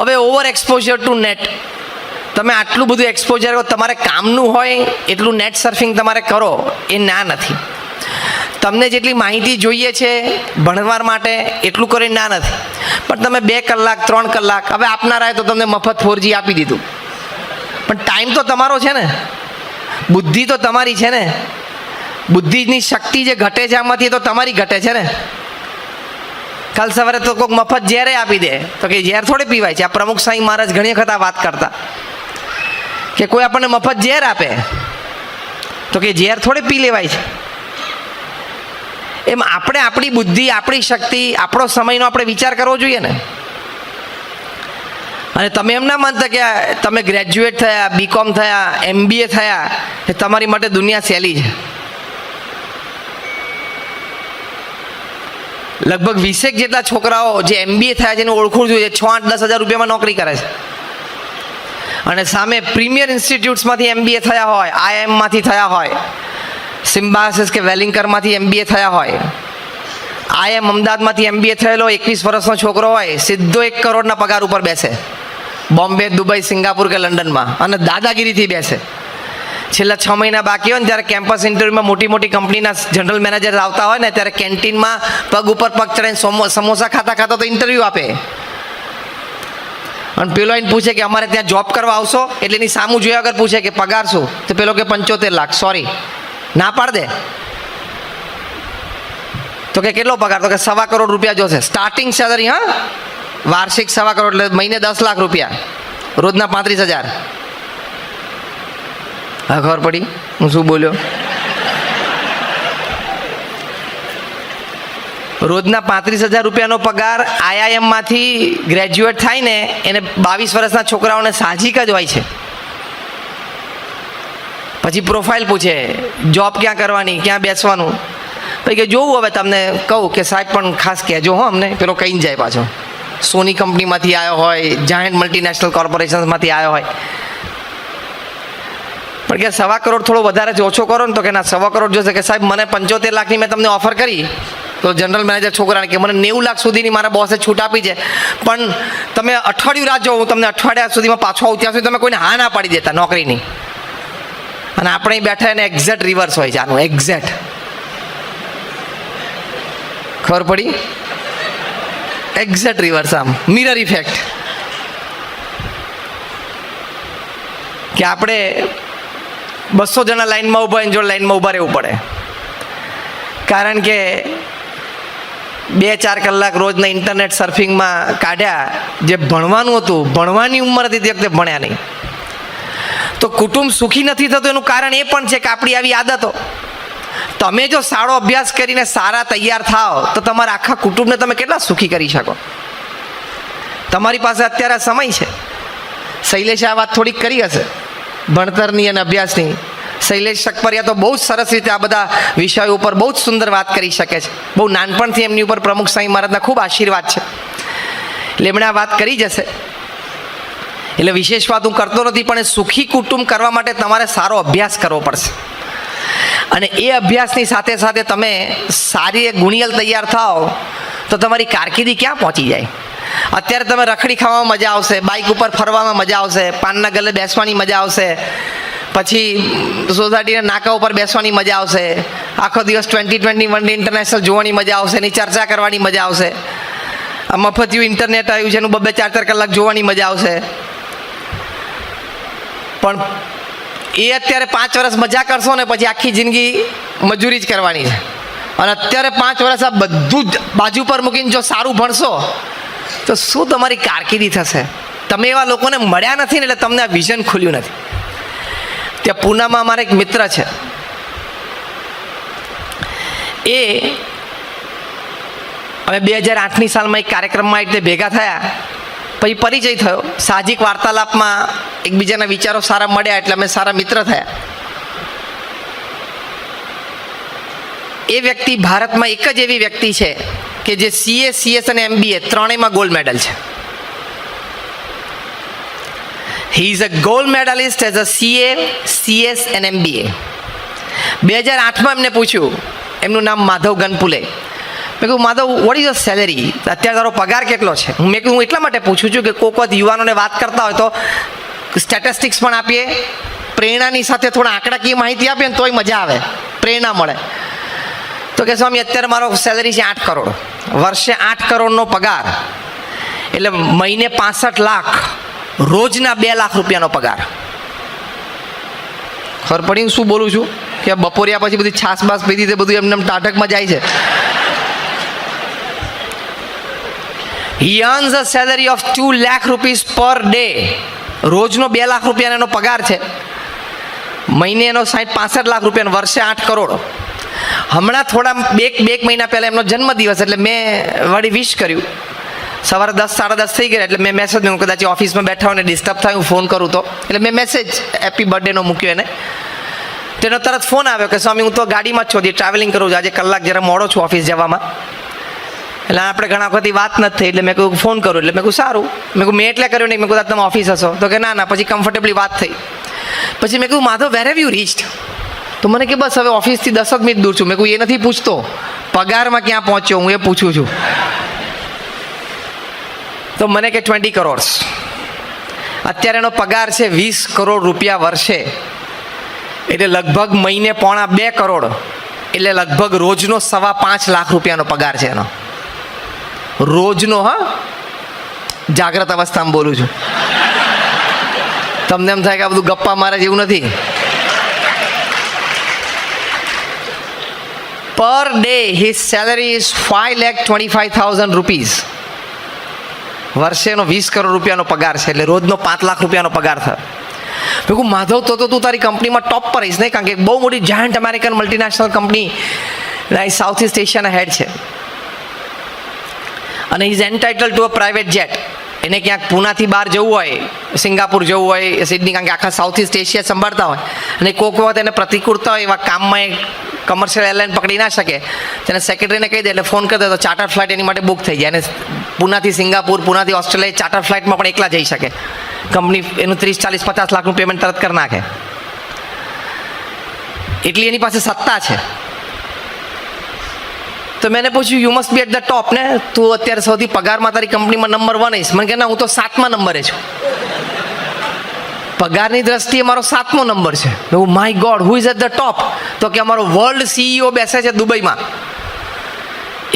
હવે over exposure two net, તમે આટલું બધું એક્સપોઝર તમારે કામનું હોય એટલું નેટ સર્ફિંગ તમારે કરો એ ના નથી. તમને જેટલી માહિતી જોઈએ છે ભણવા માટે એટલું કરીને ના નથી, પણ તમે 2 કલાક 3 કલાક હવે આપનારાએ તો તમને મફત 4G આપી દીધું, પણ ટાઈમ તો તમારો છે ને, બુદ્ધિ તો તમારી છે ને, બુદ્ધિની શક્તિ જે ઘટે છે આમાંથી તો તમારી ઘટે છે ને. કાલ સવારે તો કોઈક મફત ઝેરે આપી દે તો કે ઝેર થોડે પીવાય છે. આ પ્રમુખ સાંઈ મહારાજ ઘણી વખત આ વાત કરતા કે કોઈ આપણને મફત ઝેર આપે તો કે ઝેર થોડે પી લેવાય છે. એમ આપણે આપણી બુદ્ધિ, આપણી શક્તિ, આપણો સમયનો આપણે વિચાર કરવો જોઈએ ને. અને તમે એમ ના માનતા કે તમે ગ્રેજ્યુએટ થયા, BCom થયા, MBA થયા એ તમારી માટે દુનિયા સહેલી છે. લગભગ 20 જેટલા છોકરાઓ જે MBA થયા છે એનું ઓળખું છું, 6-8-10 હજાર રૂપિયામાં નોકરી કરે છે. અને સામે પ્રીમિયર ઇન્સ્ટિટ્યૂટ્સમાંથી MBA થયા હોય, IIMમાંથી થયા હોય, સિમ્બાયોસિસ કે વેલિંગકરમાંથી MBA થયા હોય, IIM અમદાવાદમાંથી MBA થયેલો 21 વર્ષનો છોકરો હોય, સીધો 1 કરોડના પગાર ઉપર બેસે બોમ્બે, દુબઈ, સિંગાપુર કે લંડનમાં, અને દાદાગીરીથી બેસે. છેલ્લા 6 મહિના બાકી હોય ને ત્યારે કેમ્પસ ઇન્ટરવ્યુમાં મોટી મોટી કંપનીના જનરલ મેનેજર આવતા હોય ને ત્યારે કેન્ટીનમાં પગ ઉપર પગ ચડાવીને સમોસા ખાતા ખાતા તો ઇન્ટરવ્યૂ આપે. અને પેલો એને પૂછે કે અમારે ત્યાં જોબ કરવા આવશો, એટલે એની સામું જોયા વગર પૂછે કે પગાર શું, તો પેલો કે 75 લાખ. સોરી, ના પાડ દે. તો કે કેટલો પગાર, તો કે 1.25 કરોડ રૂપિયા જોશે સ્ટાર્ટિંગ સેલરી. હા, વાર્ષિક 1.25 કરોડ એટલે મહિને 10 લાખ રૂપિયા, રોજના 35,000. હા, ખબર પડી હું શું બોલ્યો? રોજના 35,000 રૂપિયાનો પગાર IIMમાંથી ગ્રેજ્યુએટ થાય ને એને 22 વર્ષના છોકરાઓને સાહજિક જ હોય છે. પછી પ્રોફાઇલ પૂછે, જોબ ક્યાં કરવાની, ક્યાં બેસવાનું. પછી કે જોવું હવે તમને કહું કે સાહેબ પણ ખાસ કહેજો હો અમને. પેલો કહીને જાય પાછો, સોની કંપનીમાંથી આવ્યો હોય, જાયન્ટ મલ્ટીનેશનલ કોર્પોરેશન્સમાંથી આવ્યો હોય. પણ કે 1.25 કરોડ થોડો વધારે ઓછો કરો ને, તો કે ના 1.25 કરોડ જોશે. કે સાહેબ મને 75 લાખની મેં તમને ઓફર કરી, તો જનરલ મેનેજર છોકરાને કે મને 90 લાખ સુધીની મારા બોસે છૂટ આપી છે, પણ તમે અઠવાડિયું રાત જો, હું તમને અઠવાડિયા સુધીમાં પાછો આવું ત્યાં સુધી તમે કોઈને હા ના પાડી દેતા નોકરીની. અને આપણે બેઠા એને એક્ઝેક્ટ રિવર્સ હોય છે આનું, એક્ઝેક્ટ. ખબર પડી? એક્ઝેક્ટ રિવર્સ, આમ મિરર ઇફેક્ટ. કે આપણે 200 જણા લાઈનમાં ઊભા હોય, જો લાઈનમાં ઊભા રહેવું પડે, કારણ કે 2-4 કલાક રોજના ઇન્ટરનેટ સર્ફિંગમાં કાઢ્યા. જે ભણવાનું હતું, ભણવાની ઉંમર હતી તે વખતે ભણ્યા નહીં. તો કુટુંબ સુખી નથી થતું એનું કારણ એ પણ છે કે આપણી આવી આદતો. તમે જો સારો અભ્યાસ કરીને સારા તૈયાર થાઓ તો તમારા આખા કુટુંબને તમે કેટલા સુખી કરી શકો. તમારી પાસે અત્યારે સમય છે. શૈલેષે આ વાત થોડીક કરી હશે ભણતરની અને અભ્યાસની. શૈલેષ સકપરિયા તો બહુ જ સરસ રીતે આ બધા વિષયો ઉપર બહુ જ સુંદર વાત કરી શકે છે. બહુ નાનપણથી એમની ઉપર પ્રમુખ સાંઈ મહારાજના ખૂબ આશીર્વાદ છે, એટલે એમણે આ વાત કરી જશે. એટલે વિશેષ વાત હું કરતો નથી, પણ એ સુખી કુટુંબ કરવા માટે તમારે સારો અભ્યાસ કરવો પડશે. અને એ અભ્યાસની સાથે સાથે તમે સારી એક ગુણિયલ તૈયાર થાઓ તો તમારી કારકિર્દી ક્યાં પહોંચી જાય. અત્યારે તમે રખડી ખાવામાં મજા આવશે, બાઇક ઉપર ફરવામાં મજા આવશે, પાનના ગલે બેસવાની મજા આવશે, પછી સોસાયટીના નાકા ઉપર બેસવાની મજા આવશે, આખો દિવસ 2020 વન ડે ઇન્ટરનેશનલ જોવાની મજા આવશે, એની ચર્ચા કરવાની મજા આવશે. આ મફતિયું ઇન્ટરનેટ આવ્યું છે એનું 2-4 કલાક જોવાની મજા આવશે. પણ એ અત્યારે 5 વર્ષ મજા કરશો ને પછી આખી જિંદગી મજૂરી જ કરવાની છે. અને અત્યારે 5 વર્ષ આ બધું જ બાજુ પર મૂકીને જો સારું ભણશો તો શું તમારી કારકિર્દી થશે? તમે એવા લોકોને મળ્યા નથી ને એટલે તમને આ વિઝન ખુલ્યું નથી. ત્યાં પૂનામાં અમારા એક મિત્ર છે, એ અમે 2008ની સાલમાં એક કાર્યક્રમમાં એટલે ભેગા થયા, પછી પરિચય થયો. સાહજિક વાર્તાલાપમાં એકબીજાના વિચારો સારા મળ્યા એટલે અમે સારા મિત્ર થયા. એ વ્યક્તિ ભારતમાં એક જ એવી વ્યક્તિ છે કે જે CA, CS અને MBA ત્રણેયમાં ગોલ્ડ મેડલ છે. He is a gold medalist as a CA, CS and MBA. 2008માં એમને પૂછ્યું, એમનું નામ માધવ ગનપુલે, મેં કહ્યું Madhav what is a salary, અત્યારે તારો પગાર કેટલો છે? મેં કહ્યું હું એટલા માટે પૂછું છું કે કોઈક વખત યુવાનોને વાત કરતા હોય તો સ્ટેટિસ્ટિક્સ પણ આપીએ, પ્રેરણાની સાથે થોડા આંકડાકીય માહિતી આપીએ ને તોય મજા આવે, પ્રેરણા મળે. તો કે સ્વામી અત્યારે મારો સેલેરી છે 8 કરોડ, વર્ષે 8 કરોડનો પગાર, એટલે મહિને 65 લાખ, રોજના 2 લાખ રૂપિયાનો પગાર. ખબર પડી હું શું બોલું છું? કે બપોરિયા પછી બધી છાસ બાસ પીધી તે બધું એમને ટાટકમાં જાય છે. He earns a salary of 2 lakh rupees per day. રોજનો 2 lakh રૂપિયાનો એનો પગાર છે, મહિને એનો 65 લાખ રૂપિયાનો, વર્ષે 8 કરોડ. હમણાં થોડા બે મહિના પહેલાં એમનો જન્મદિવસ, એટલે મેં વળી વિશ કર્યું. સવારે 10 સાડા 10 થઈ ગયા, એટલે મેં મેસેજ મૂક્યો, કદાચ ઓફિસમાં બેઠા હોય ને ડિસ્ટર્બ થાય હું ફોન કરું તો, એટલે મેં મેસેજ હેપી બર્થડેનો મૂક્યો એને. તેનો તરત ફોન આવ્યો કે સ્વામી હું તો ગાડીમાં જ છું, ટ્રાવેલિંગ કરું છું, આજે કલાક જરા મોડો છું ઓફિસ જવામાં, એટલે આપણે ઘણા વખત વાત નથી થઈ, એટલે મેં કહ્યું ફોન કરું. એટલે મેં કહ્યું સારું. મેં કહ્યું મેં એટલે કર્યો નહીં, મેં કહ્યું તમે ઓફિસ હશો? તો કે ના. પછી કમ્ફર્ટેબલી વાત થઈ. પછી મેં કહ્યું માધવ વેર હેવ યુ રીચ્ડ? તો મને કે બસ હવે ઓફિસથી 10 મિનિટ દૂર છું. મેં કહ્યું એ નથી પૂછતો, પગારમાં ક્યાં પહોંચ્યો હું એ પૂછું છું. તો મને કે 20 કરોડ. અત્યારે એનો પગાર છે 20 કરોડ રૂપિયા વર્ષે, એટલે લગભગ મહિને 1.5 કરોડ, એટલે લગભગ રોજનો 5.25 લાખ રૂપિયાનો પગાર છે એનો, રોજનો. હા, જાગ્રત અવસ્થામાં બોલું છું. તમને એમ થાય કે આ બધું ગપ્પા મારે જેવું નથી. Per day his salary is 5,25,000 rupees. વર્ષેનો 20 કરોડ રૂપિયાનો પગાર છે, એટલે રોજનો 5 લાખ રૂપિયાનો પગાર થાય. મેં કહું માધવ તો તું તારી કંપનીમાં ટોપ પર રહીશ નહીં, કારણ કે બહુ મોટી giant American multinational company south east એશિયાના હેડ છે, અને is entitle to a private jet. એને ક્યાંક પૂનાથી બહાર જવું હોય, સિંગાપુર જવું હોય, સિડની, કારણ કે આખા સાઉથ ઇસ્ટ એશિયા સંભાળતા હોય, અને કોઈક વખત એને પ્રતિકૂળતા હોય એવા કામમાં એ કમર્શિયલ એરલાઇન પકડી ના શકે, તેને સેક્રેટરીને કહી દે એટલે ફોન કરી દે તો ચાર્ટર ફ્લાઇટ એની માટે બુક થઈ જાય, અને પૂનાથી સિંગાપુર, પૂનાથી ઓસ્ટ્રેલિયા ચાર્ટર ફ્લાઇટમાં પણ એકલા જઈ શકે. કંપની એનું 30, 40, 50 લાખનું પેમેન્ટ તરત કરી નાખે, એટલી એની પાસે સત્તા છે. તો મેં એને પૂછ્યું you must be at the top ને, તું અત્યારે સૌથી પગારમાં તારી કંપનીમાં નંબર 1 આવીશ? મને કે ના, હું તો 7મા નંબરે છું, પગારની દ્રષ્ટિએ મારો 7મો નંબર છે. હું my God, who is at the top? તો કે અમારો વર્લ્ડ CEO બેસે છે દુબઈમાં,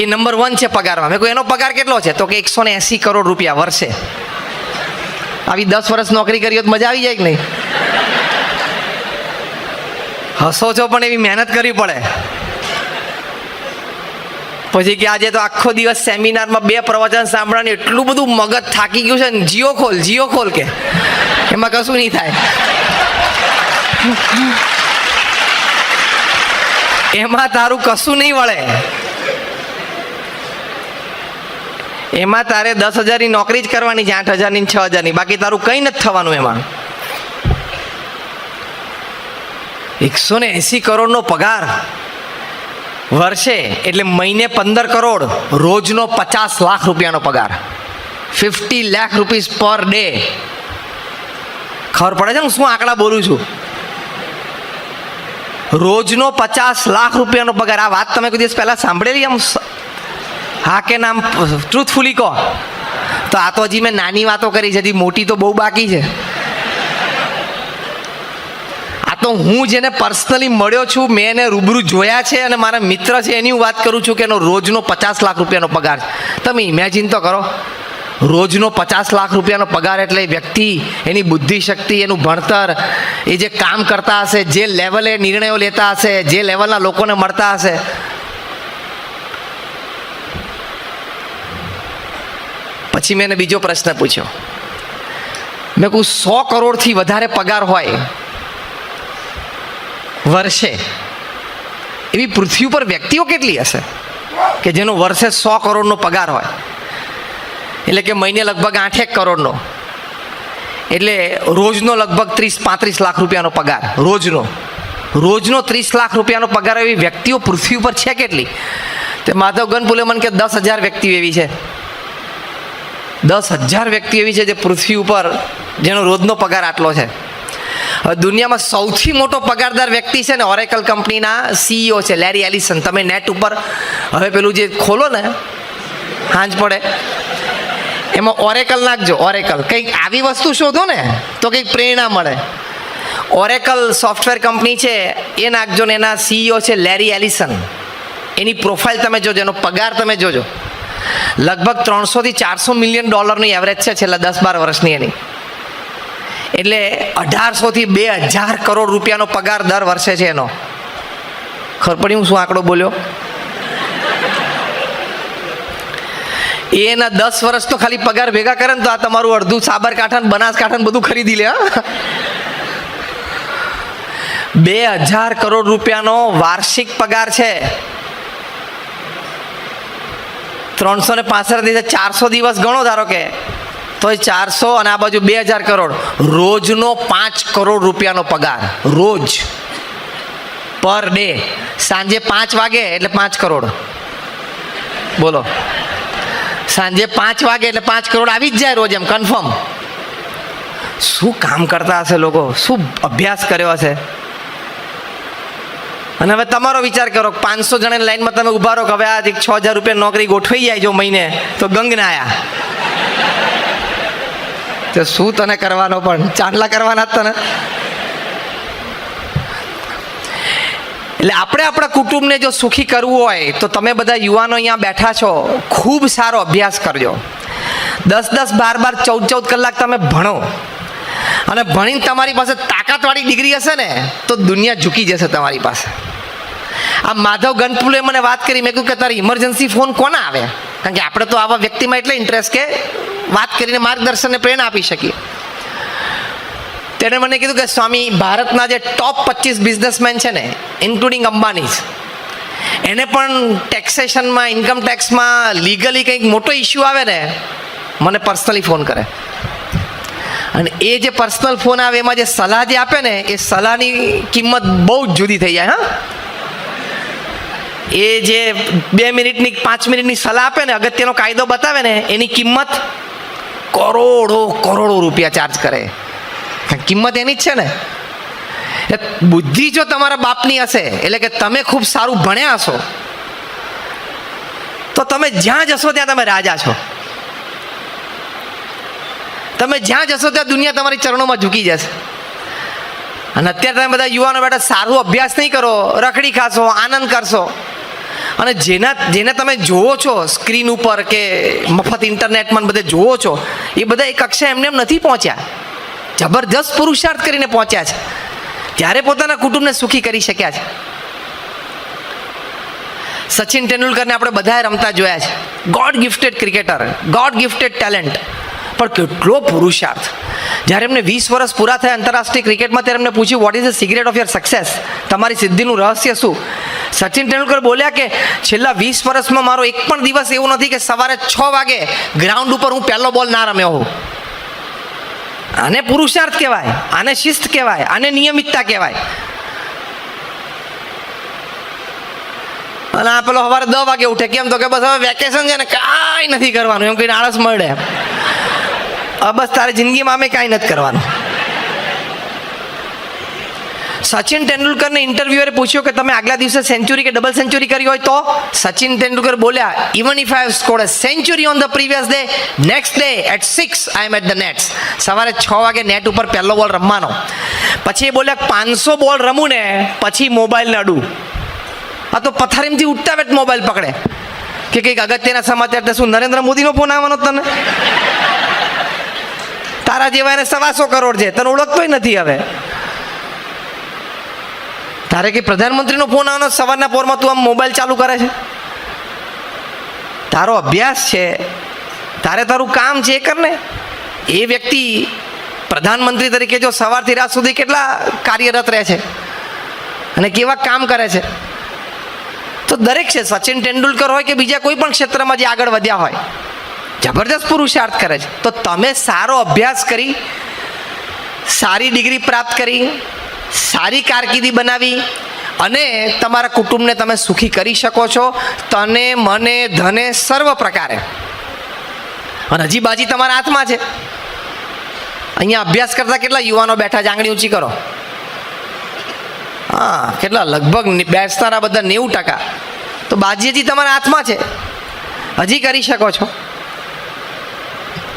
એ નંબર 1 છે પગારમાં. મેં કહ્યું એનો પગાર કેટલો છે? તો કે 180 કરોડ રૂપિયા વર્ષે. આવી 10 વર્ષ નોકરી કરી હોત મજા આવી જાય કે નહીં? હસો છો પણ એવી મહેનત કરવી પડે. પછી કે આજે તો આખો દિવસ સેમિનારમાં 2 પ્રવચન સાંભળવાની એટલું બધું મગજ થાકી ગયું છે ને, જીઓ ખોલ કે એમાં કશું નહીં થાય, એમાં તારું કશું નહીં વળે, એમાં તારે 10,000ની નોકરી જ કરવાની છે, 8,000ની 6,000ની, બાકી તારું કંઈ નથી થવાનું એમાં. 180 કરોડનો પગાર વર્ષે, એટલે મહિને 15 કરોડ, રોજનો 50 લાખ રૂપિયાનો પગાર, 50 લાખ રૂપીઝ પર ડે. ખબર પડે છે ને શું આંકડા બોલું છું? રોજનો 50 લાખ રૂપિયાનો પગાર. આ વાત તમે કોઈ દિવસ પહેલા સાંભળેલી? આમ હા કે નામ ટ્રુથફુલી કહો તો. આ તો હજી મેં નાની વાતો કરી છે, હજી મોટી તો બહુ બાકી છે. આ તો હું જેને પર્સનલી મળ્યો છું, મેં એને રૂબરૂ જોયા છે, અને મારા મિત્ર છે એની હું વાત કરું છું કે એનો રોજનો 50 લાખ રૂપિયાનો પગાર. તમે ઇમેજિન તો કરો, રોજનો 50 લાખ રૂપિયાનો પગાર, એટલે વ્યક્તિ, એની બુદ્ધિ શક્તિ, એનું ભણતર, એ જે કામ કરતા હશે, જે લેવલે નિર્ણયો લેતા હશે, જે લેવલના લોકોને મળતા હશે. પછી મેં એને બીજો પ્રશ્ન પૂછ્યો. મેં કહું 100 કરોડથી વધારે પગાર હોય વર્ષે, એવી પૃથ્વી ઉપર વ્યક્તિઓ કેટલી હશે કે જેનો વર્ષે 100 કરોડનો પગાર હોય? એટલે કે મહિને લગભગ 8 કરોડનો, એટલે રોજનો લગભગ 30-35 લાખ રૂપિયાનો પગાર. રોજનો 30 લાખ રૂપિયાનો પગાર એવી વ્યક્તિઓ પૃથ્વી ઉપર છે કેટલી? તે માધવ ગનપુલે મને કે 10,000 વ્યક્તિઓ એવી છે. 10,000 વ્યક્તિઓ એવી છે જે પૃથ્વી ઉપર જેનો રોજનો પગાર આટલો છે. હવે દુનિયામાં સૌથી મોટો પગારદાર વ્યક્તિ છે ને ઓરેકલ કંપનીના CEO છે લેરી એલિસન. તમે નેટ ઉપર હવે પેલું જે ખોલો ને હાંજ પડે એમાં ઓરેકલ નાખજો. ઓરેકલ કંઈક આવી વસ્તુ શોધો ને તો કંઈક પ્રેરણા મળે. ઓરેકલ સોફ્ટવેર કંપની છે એ નાખજો ને એના CEO છે લેરી એલિસન. એની પ્રોફાઇલ તમે જોજો, એનો પગાર તમે જોજો. લગભગ 300 થી 400 મિલિયન ડોલરની એવરેજ છે છેલ્લા 10-12 વર્ષની એની. એટલે 1800 થી 2000 કરોડ રૂપિયાનો પગાર દર વર્ષે છે એનો. ખબર પડી હું શું આંકડો બોલ્યો? એના 10 વર્ષ તો ખાલી પગાર ભેગા કરે ને તો આ તમારું અડધું સાબરકાંઠા ને બનાસકાંઠા બધું ખરીદી લે. 2000 કરોડ રૂપિયાનો વાર્ષિક પગાર છે. 365 દિવસે 400 દિવસ ગણો ધારો કે, તો 400 અને આ બાજુ 2000 કરોડ. રોજનો 5 કરોડ રૂપિયાનો પગાર રોજ, પર ડે. સાંજે 5 વાગે એટલે 5 કરોડ. બોલો, સાંજે 5 વાગે એટલે 5 કરોડ આવી જ જાય રોજ, એમ કન્ફર્મ. શું કામ કરતા હશે લોકો, શું અભ્યાસ કર્યો હશે. અને હવે તમારો વિચાર કરો, 500 જણાની લાઈનમાં તમે ઉભા રહો કે હવે આ 6000 રૂપિયા નોકરી ગોઠવાઈ જાય જો મહિને તો ગંગનાયા. તો શું તને કરવાનો, પણ ચાંદલા કરવાના જ તને. એટલે આપણે આપણા કુટુંબને જો સુખી કરવું હોય તો તમે બધા યુવાનો અહીંયા બેઠા છો, ખૂબ સારો અભ્યાસ કરજો. 10-10, 12-12, 14-14 કલાક તમે ભણો. અને ભણીને તમારી પાસે તાકાતવાળી ડિગ્રી હશે ને તો દુનિયા ઝૂકી જશે તમારી પાસે. આ માધવ ગણપુલે મને વાત કરી, મેં કહ્યું કે તારી ઇમરજન્સી ફોન કોના આવે? કારણ કે આપણે તો આવા વ્યક્તિમાં એટલે ઇન્ટરેસ્ટ કે વાત કરીને માર્ગદર્શનને પ્રેરણા આપી શકીએ. તેણે મને કીધું કે સ્વામી, ભારતના જે ટોપ 25 બિઝનેસમેન છે ને, ઇન્ક્લુડિંગ અંબાનીઝ, એને પણ ટેક્સેશનમાં, ઇન્કમ ટેક્સમાં, લીગલી કંઈક મોટો ઇસ્યુ આવે ને મને પર્સનલી ફોન કરે. અને એ જે પર્સનલ ફોન આવે એમાં જે સલાહ જે આપે ને એ સલાહની કિંમત બહુ જ જુદી થઈ જાય. હા, એ જે 2 મિનિટની 5 મિનિટની સલાહ આપે ને, અગત્યનો કાયદો બતાવે ને, એની કિંમત કરોડો રૂપિયા ચાર્જ કરે. કિંમત એની જ છે ને. બુદ્ધિ જો તમારા બાપની હશે, એટલે કે તમે ખૂબ સારું ભણ્યા હશો, તો તમે જ્યાં જશો ત્યાં તમે રાજા છો. તમે જ્યાં જશો ત્યાં દુનિયા તમારી ચરણોમાં ઝૂકી જશે. અને અત્યારે તમે બધા યુવાનો બેઠા સારું અભ્યાસ નહીં કરો, રખડી ખાશો, આનંદ કરશો. અને જેને તમે જોવો છો સ્ક્રીન ઉપર કે મફત ઇન્ટરનેટમાં બધે જોવો છો, એ બધા એક કક્ષા એમને એમ નથી પહોંચ્યા. જબરજસ્ત પુરુષાર્થ કરીને પહોંચ્યા છે, ત્યારે પોતાના કુટુંબને સુખી કરી શક્યા છે. સચિન તેંડુલકરને આપણે બધાએ રમતા જોયા છે. God gifted cricketer, God gifted talent, પણ કેટલો પુરુષાર્થ. જ્યારે એમને 20 વર્ષ પૂરા થયા આંતરરાષ્ટ્રીય ક્રિકેટમાં, ત્યારે એમને પૂછ્યું what is the secret of your success, તમારી સિદ્ધિનું રહસ્ય શું? સચિન તેંડુલકર બોલ્યા કે છેલ્લા 20 વર્ષમાં મારો એક પણ દિવસ એવું નથી કે સવારે 6 વાગે ગ્રાઉન્ડ ઉપર હું પહેલો બોલ ના રમ્યો હોઉં. આને પુરુષાર્થ કહેવાય, આને શિસ્ત કહેવાય, આને નિયમિતતા કહેવાય. અને આ પેલો સવારે 10 વાગે ઉઠે, કેમ? તો કે બસ હવે વેકેશન છે ને, કાંઈ નથી કરવાનું, એમ કહીને આળસ મળે. બસ તારી જિંદગીમાં અમે કાંઈ નથી કરવાનું. સચિન તેંડુલકરને ઇન્ટરવ્યુઅરે પૂછ્યું કે તમે આગલા દિવસે સેન્ચુરી કે ડબલ સેન્ચુરી કરી હોય તો? સચિન તેંડુલકર બોલ્યા, even if I have scored a century on the previous day, next day at 6 I am at the nets. સવારે 6 વાગે નેટ ઉપર પહેલો બોલ રમવાનો. પછી એ બોલ્યા 500 બોલ રમું ને પછી મોબાઈલ નડું. આ તો પથારીમાંથી ઉઠતા વેટ મોબાઈલ પકડે કે કંઈક અગત્યના સમાચાર. શું નરેન્દ્ર મોદીનો ફોન આવવાનો તને? તારા જેવા એને 125 કરોડ છે, તને ઓળખતોય નથી. હવે તારે કે પ્રધાનમંત્રીનો ફોન આવવાનો સવારના પોરમાં, તું આમ મોબાઈલ ચાલુ કરે છે. તારો અભ્યાસ છે, તારે તારું કામ છે એ કર ને. એ વ્યક્તિ પ્રધાનમંત્રી તરીકે જો સવારથી રાત સુધી કેટલા કાર્યરત રહે છે અને કેવા કામ કરે છે, તો દરેક છે, સચિન તેંડુલકર હોય કે બીજા કોઈ પણ ક્ષેત્રમાં જે આગળ વધ્યા હોય, જબરદસ્ત પુરુષાર્થ કરે છે. તો તમે સારો અભ્યાસ કરી, સારી ડિગ્રી પ્રાપ્ત કરી, સારી કારકિર્દી બનાવી અને તમારા કુટુંબને તમે સુખી કરી શકો છો, તને, મને, ધને, સર્વ પ્રકારે. અને હજી બાજી તમારા હાથમાં છે. અહીંયા અભ્યાસ કરતા કેટલા યુવાનો બેઠા છે? આંગળી ઊંચી કરો. હા, કેટલા લગભગ બેસનારા બધા 90%. તો બાજી હજી તમારા હાથમાં છે, હજી કરી શકો છો,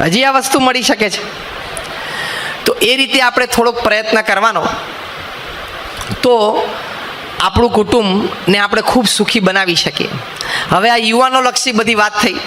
હજી આ વસ્તુ મળી શકે છે. તો એ રીતે આપણે થોડોક પ્રયત્ન કરવાનો, તો આપણું કુટુંબને આપણે ખૂબ સુખી બનાવી શકીએ. હવે આ યુવાનો લક્ષી બધી વાત થઈ.